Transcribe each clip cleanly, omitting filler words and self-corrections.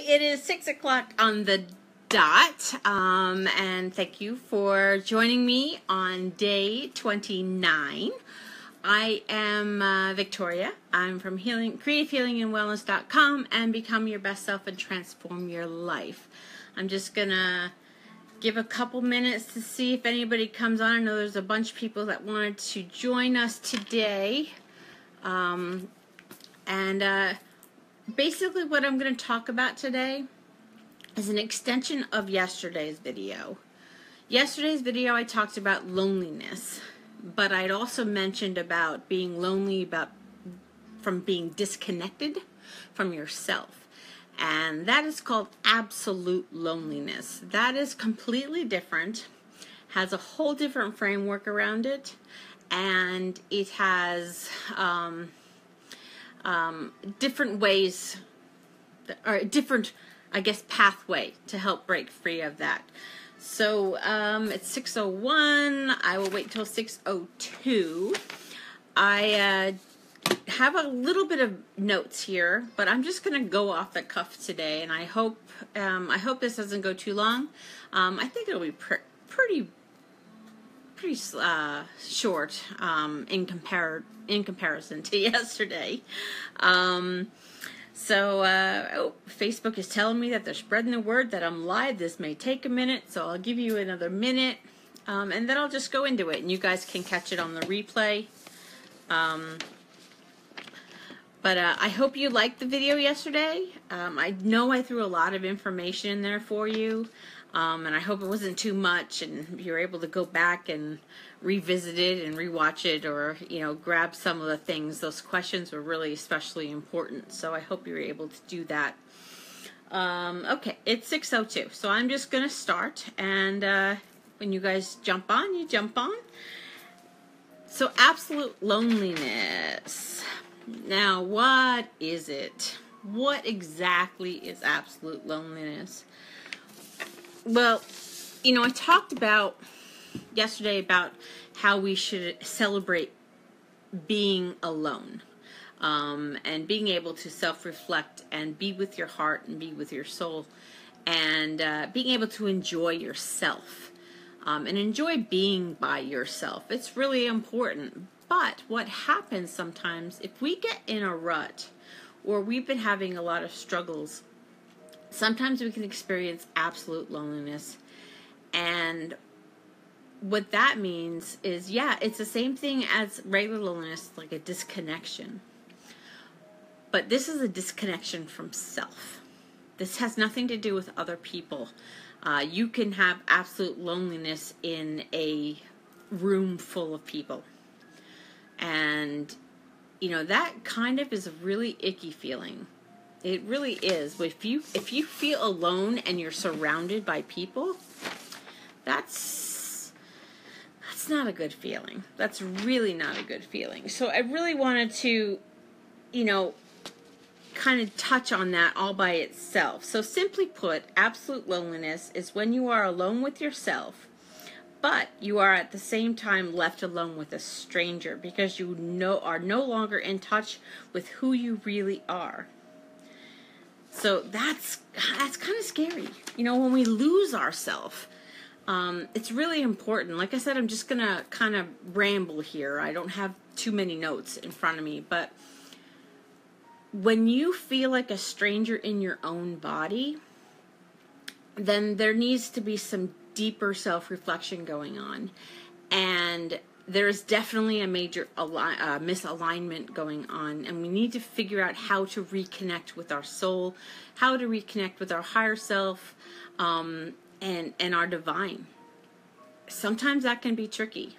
it is 6 o'clock on the dot, and thank you for joining me on day 29. I am Victoria. I'm from creativehealingandwellness.com and Become Your Best Self and Transform Your Life. I'm just gonna give a couple minutes to see if anybody comes on. I know there's a bunch of people that wanted to join us today. Basically what I'm going to talk about today is an extension of yesterday's video. Yesterday's video I talked about loneliness, but I'd also mentioned about being lonely from being disconnected from yourself. And that is called absolute loneliness. That is completely different, has a whole different framework around it, and it has different ways, or different, I guess, pathway to help break free of that. So it's 6:01. I will wait till 6:02. I have a little bit of notes here, but I'm just going to go off the cuff today, and I hope this doesn't go too long. I think it'll be pretty short in comparison to yesterday. Facebook is telling me that they're spreading the word that I'm live. This may take a minute, so I'll give you another minute, and then I'll just go into it, and you guys can catch it on the replay. But I hope you liked the video yesterday. I know I threw a lot of information in there for you, and I hope it wasn't too much, and you're able to go back and revisit it and rewatch it, or grab some of the things. Those questions were really especially important, so I hope you're able to do that. Okay, it's 6:02, so I'm just gonna start, and when you guys jump on, you jump on. So absolute loneliness. Now, what is it? What exactly is absolute loneliness? Well, I talked about yesterday about how we should celebrate being alone, and being able to self-reflect and be with your heart and be with your soul, and being able to enjoy yourself, and enjoy being by yourself. It's really important. But what happens sometimes, if we get in a rut, or we've been having a lot of struggles, sometimes we can experience absolute loneliness. And what that means is, it's the same thing as regular loneliness, like a disconnection. But this is a disconnection from self. This has nothing to do with other people. You can have absolute loneliness in a room full of people. And, that kind of is a really icky feeling. It really is. If you feel alone and you're surrounded by people, that's not a good feeling. That's really not a good feeling. So I really wanted to, kind of touch on that all by itself. So simply put, absolute loneliness is when you are alone with yourself, but you are at the same time left alone with a stranger because you are no longer in touch with who you really are. So that's kind of scary. When we lose ourselves, it's really important. Like I said, I'm just going to kind of ramble here. I don't have too many notes in front of me, but when you feel like a stranger in your own body, then there needs to be some deeper self-reflection going on, and there's definitely a major misalignment going on, and we need to figure out how to reconnect with our soul, how to reconnect with our higher self, and our divine. Sometimes that can be tricky,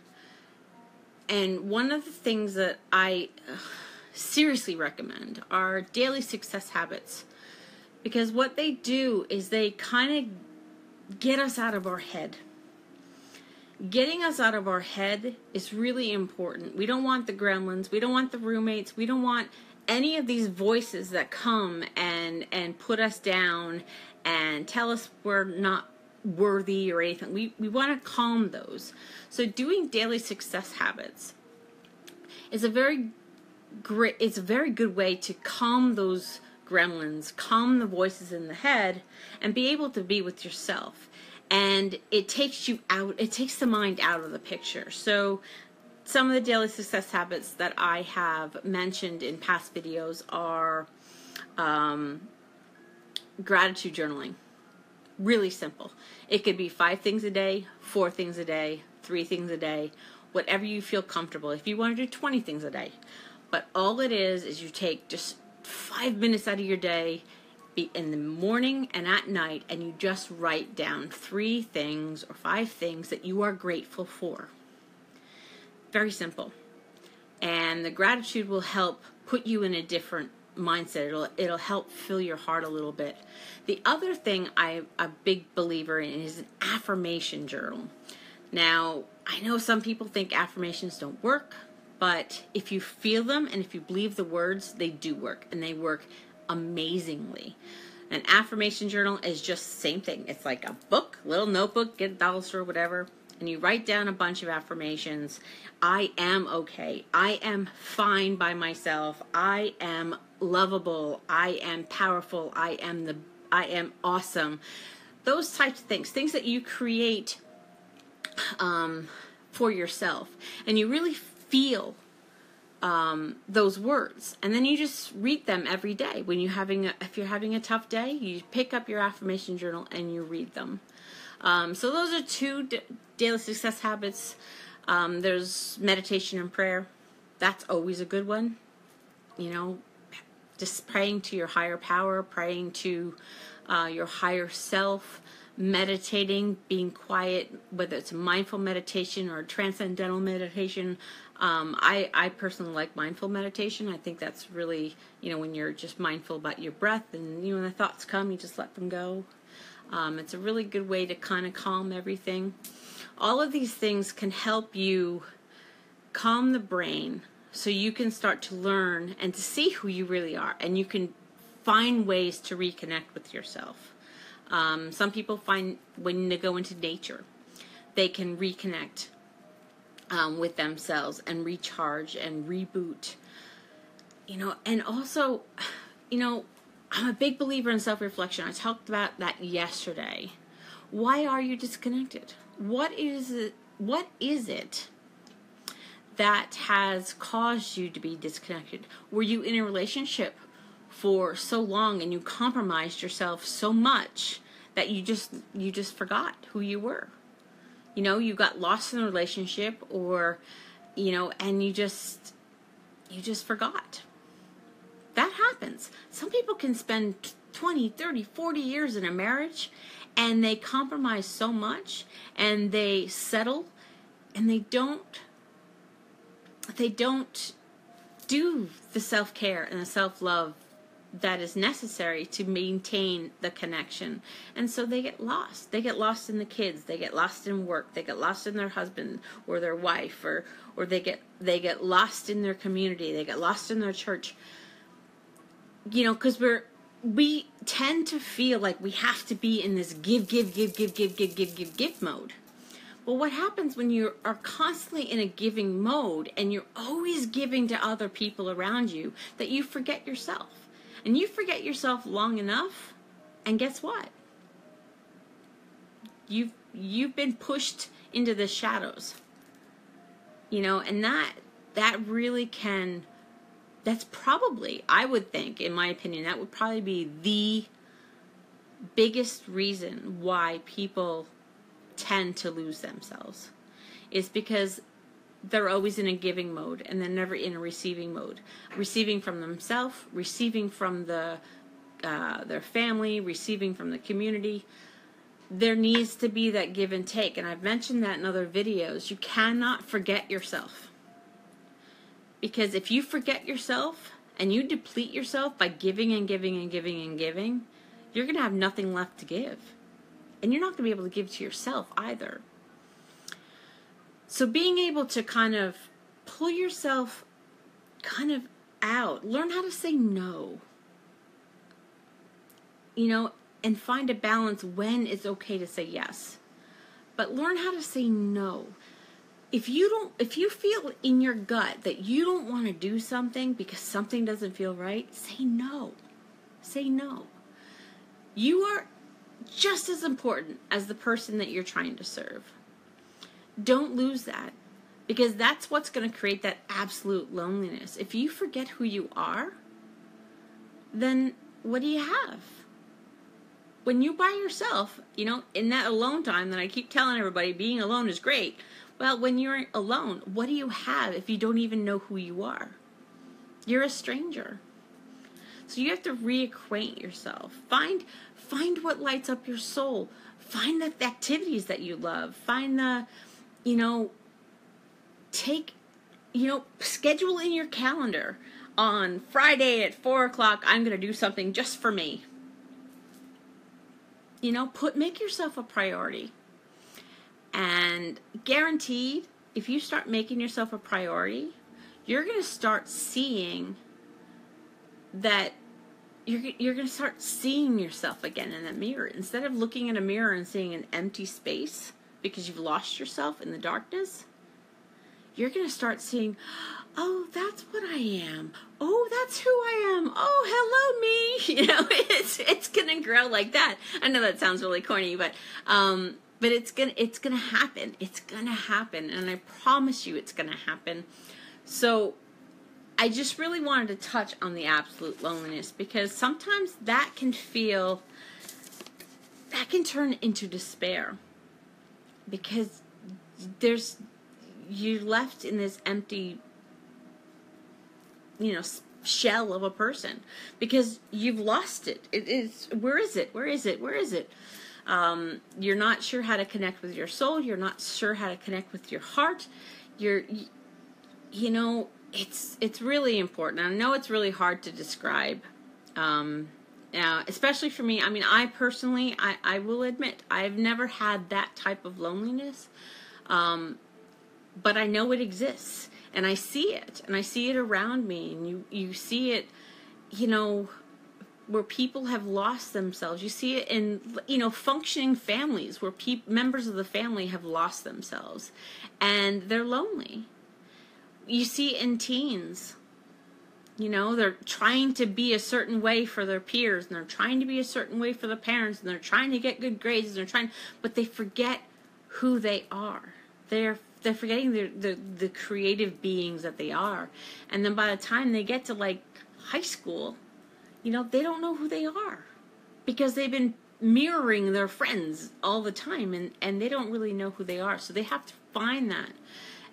and one of the things that I seriously recommend are daily success habits, because what they do is they kind of get us out of our head. Getting us out of our head is really important. We don't want the gremlins. We don't want the roommates. We don't want any of these voices that come and put us down and tell us we're not worthy or anything. We want to calm those. So doing daily success habits is a very good way to calm those gremlins, calm the voices in the head, and be able to be with yourself. And it takes you out, it takes the mind out of the picture. So some of the daily success habits that I have mentioned in past videos are gratitude journaling. Really simple. It could be 5 things a day, 4 things a day, 3 things a day, whatever you feel comfortable. If you want to do 20 things a day. But all it is you take just 5 minutes out of your day in the morning and at night, and you just write down 3 things or 5 things that you are grateful for. Very simple. And the gratitude will help put you in a different mindset. It'll help fill your heart a little bit. The other thing I'm a big believer in is an affirmation journal. Now, I know some people think affirmations don't work, but if you feel them and if you believe the words, they do work, and they work amazingly. An affirmation journal is just the same thing. It's like a book, little notebook, get a dollar store, whatever, and you write down a bunch of affirmations. I am okay. I am fine by myself. I am lovable. I am powerful. I am awesome. Those types of things that you create for yourself, and you really feel those words, and then you just read them every day. When if you're having a tough day, you pick up your affirmation journal and you read them. So those are 2 daily success habits. There's meditation and prayer. That's always a good one. You know, just praying to your higher power, praying to your higher self, meditating, being quiet, whether it's a mindful meditation or a transcendental meditation. I personally like mindful meditation. I think that's really, when you're just mindful about your breath, and when the thoughts come, you just let them go. It's a really good way to kind of calm everything. All of these things can help you calm the brain so you can start to learn and to see who you really are, and you can find ways to reconnect with yourself. Some people find when they go into nature, they can reconnect with themselves and recharge and reboot. And also, I'm a big believer in self-reflection. I talked about that yesterday. Why are you disconnected? What is it that has caused you to be disconnected? Were you in a relationship for so long and you compromised yourself so much that you just forgot who you were? You got lost in a relationship, or and you just forgot. That happens. Some people can spend 20, 30, 40 years in a marriage, and they compromise so much, and they settle, and they don't do the self-care and the self-love that is necessary to maintain the connection. And so they get lost. They get lost in the kids. They get lost in work. They get lost in their husband or their wife, or they get lost in their community. They get lost in their church. Because we tend to feel like we have to be in this give mode. Well, what happens when you are constantly in a giving mode and you're always giving to other people around you, that you forget yourself? And you forget yourself long enough, and guess what? You've been pushed into the shadows. And that really can, that's probably, I would think, in my opinion, that would probably be the biggest reason why people tend to lose themselves, is because they're always in a giving mode and they're never in a receiving mode. Receiving from themselves, receiving from their family, receiving from the community. There needs to be that give and take, and I've mentioned that in other videos. You cannot forget yourself, because if you forget yourself and you deplete yourself by giving and giving and giving and giving, you're going to have nothing left to give, and you're not going to be able to give to yourself either. So being able to kind of pull yourself kind of out, learn how to say no, and find a balance when it's okay to say yes. But learn how to say no. If you feel in your gut that you don't want to do something because something doesn't feel right, say no. Say no. You are just as important as the person that you're trying to serve. Don't lose that, because that's what's going to create that absolute loneliness. If you forget who you are, then what do you have? When you by yourself, in that alone time that I keep telling everybody, being alone is great. Well, when you're alone, what do you have if you don't even know who you are? You're a stranger. So you have to reacquaint yourself. Find what lights up your soul. Find the activities that you love. Find the, schedule in your calendar. On Friday at 4 o'clock, I'm going to do something just for me. Make yourself a priority. And guaranteed, if you start making yourself a priority, you're going to start seeing that you're going to start seeing yourself again in the mirror. Instead of looking in a mirror and seeing an empty space because you've lost yourself in the darkness, you're going to start seeing, oh, that's what I am. Oh, that's who I am. Oh, hello, me. It's going to grow like that. I know that sounds really corny, but it's going to happen. It's going to happen, and I promise you it's going to happen. So I just really wanted to touch on the absolute loneliness, because sometimes that can turn into despair, because you're left in this empty, shell of a person, because you've lost it. Where is it? You're not sure how to connect with your soul. You're not sure how to connect with your heart. It's really important. I know it's really hard to describe, especially for me. I mean, I personally, I will admit, I've never had that type of loneliness, but I know it exists, and I see it around me, and you see it, where people have lost themselves. You see it in, functioning families where members of the family have lost themselves, and they're lonely. You see it in teens. They're trying to be a certain way for their peers, and they're trying to be a certain way for their parents, and they're trying to get good grades, but they forget who they are. They're forgetting the creative beings that they are. And then by the time they get to like high school, they don't know who they are, because they've been mirroring their friends all the time, and they don't really know who they are. So they have to find that.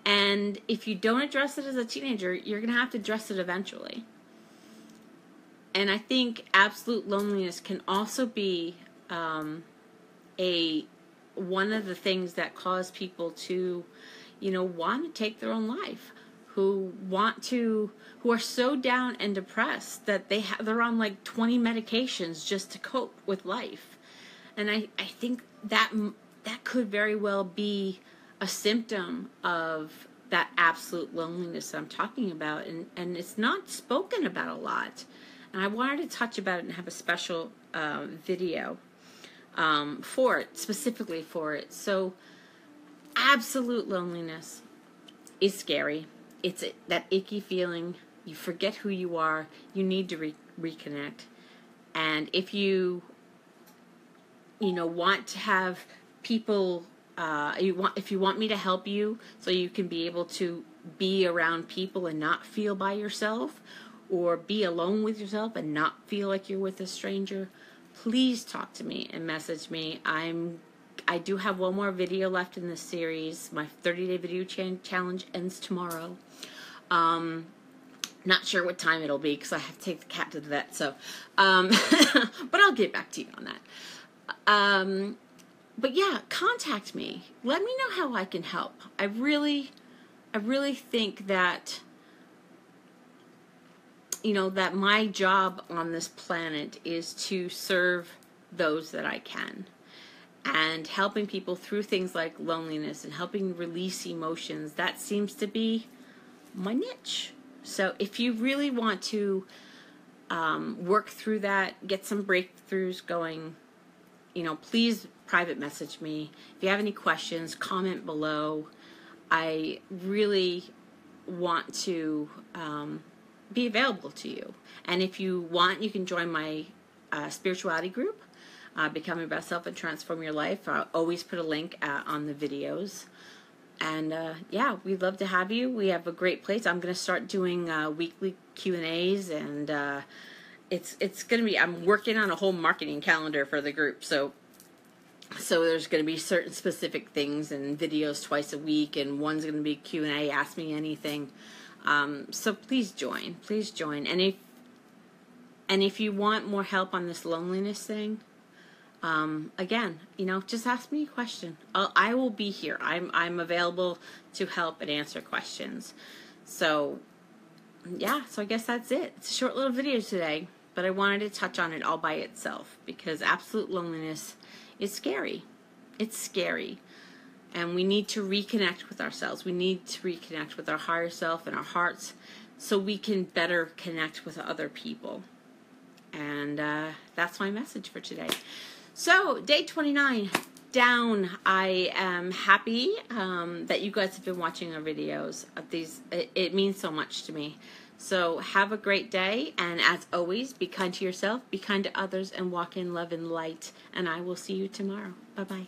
And if you don't address it as a teenager, you're going to have to address it eventually. And I think absolute loneliness can also be one of the things that cause people to, want to take their own life, who are so down and depressed that they're on like 20 medications just to cope with life. And I think that could very well be a symptom of that absolute loneliness that I'm talking about, and it's not spoken about a lot. And I wanted to touch about it and have a special video specifically for it. So absolute loneliness is scary. It's that icky feeling. You forget who you are. You need to reconnect. And if you want to have people, if you want me to help you so you can be able to be around people and not feel by yourself, or be alone with yourself and not feel like you're with a stranger, please talk to me and message me. I do have one more video left in this series. My 30-day video challenge ends tomorrow. Not sure what time it'll be because I have to take the cat to the vet. So, but I'll get back to you on that. But yeah, contact me. Let me know how I can help. I really think that, that my job on this planet is to serve those that I can. And helping people through things like loneliness and helping release emotions, that seems to be my niche. So if you really want to work through that, get some breakthroughs going, please private message me. If you have any questions, comment below. I really want to be available to you. And if you want, you can join my spirituality group, Become Your Best Self and Transform Your Life. I'll always put a link on the videos. And yeah, we'd love to have you. We have a great place. I'm going to start doing weekly Q&As, and it's going to be, I'm working on a whole marketing calendar for the group. So there's going to be certain specific things and videos twice a week, and one's going to be Q&A, Ask Me Anything. So please join. Please join. And if you want more help on this loneliness thing, again, just ask me a question. I will be here. I'm available to help and answer questions. So yeah, so I guess that's it. It's a short little video today, but I wanted to touch on it all by itself because absolute loneliness is scary. It's scary. And we need to reconnect with ourselves. We need to reconnect with our higher self and our hearts so we can better connect with other people. And that's my message for today. So, day 29 down. I am happy that you guys have been watching our videos. It means so much to me. So, have a great day. And as always, be kind to yourself, be kind to others, and walk in love and light. And I will see you tomorrow. Bye-bye.